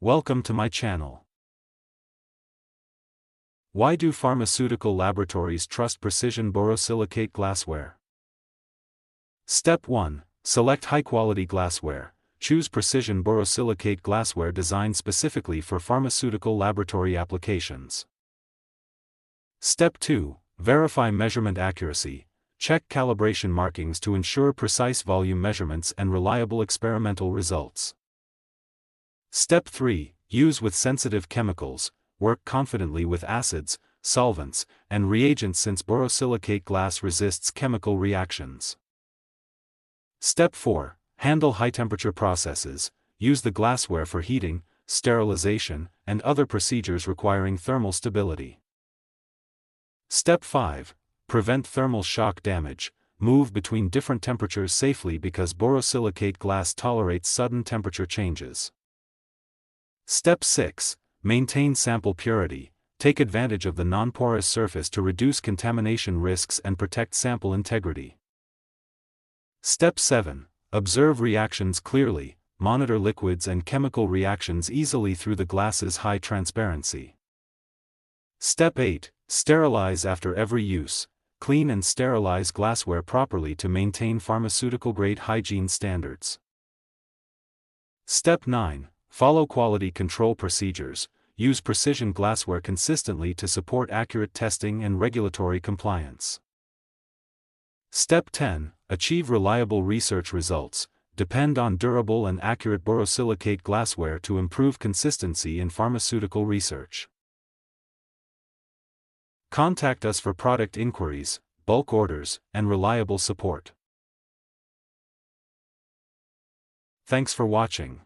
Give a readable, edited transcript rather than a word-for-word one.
Welcome to my channel. Why do pharmaceutical laboratories trust precision borosilicate glassware? Step 1. Select high-quality glassware. Choose precision borosilicate glassware designed specifically for pharmaceutical laboratory applications. Step 2. Verify measurement accuracy. Check calibration markings to ensure precise volume measurements and reliable experimental results. Step 3. Use with sensitive chemicals. Work confidently with acids, solvents, and reagents since borosilicate glass resists chemical reactions. Step 4. Handle high-temperature processes. Use the glassware for heating, sterilization, and other procedures requiring thermal stability. Step 5. Prevent thermal shock damage. Move between different temperatures safely because borosilicate glass tolerates sudden temperature changes. Step 6. Maintain sample purity. Take advantage of the non-porous surface to reduce contamination risks and protect sample integrity. Step 7. Observe reactions clearly. Monitor liquids and chemical reactions easily through the glass's high transparency. Step 8. Sterilize after every use. Clean and sterilize glassware properly to maintain pharmaceutical-grade hygiene standards. Step 9. Follow quality control procedures. Use precision glassware consistently to support accurate testing and regulatory compliance. Step 10. Achieve reliable research results. Depend on durable and accurate borosilicate glassware to improve consistency in pharmaceutical research. Contact us for product inquiries, bulk orders, and reliable support. Thanks for watching.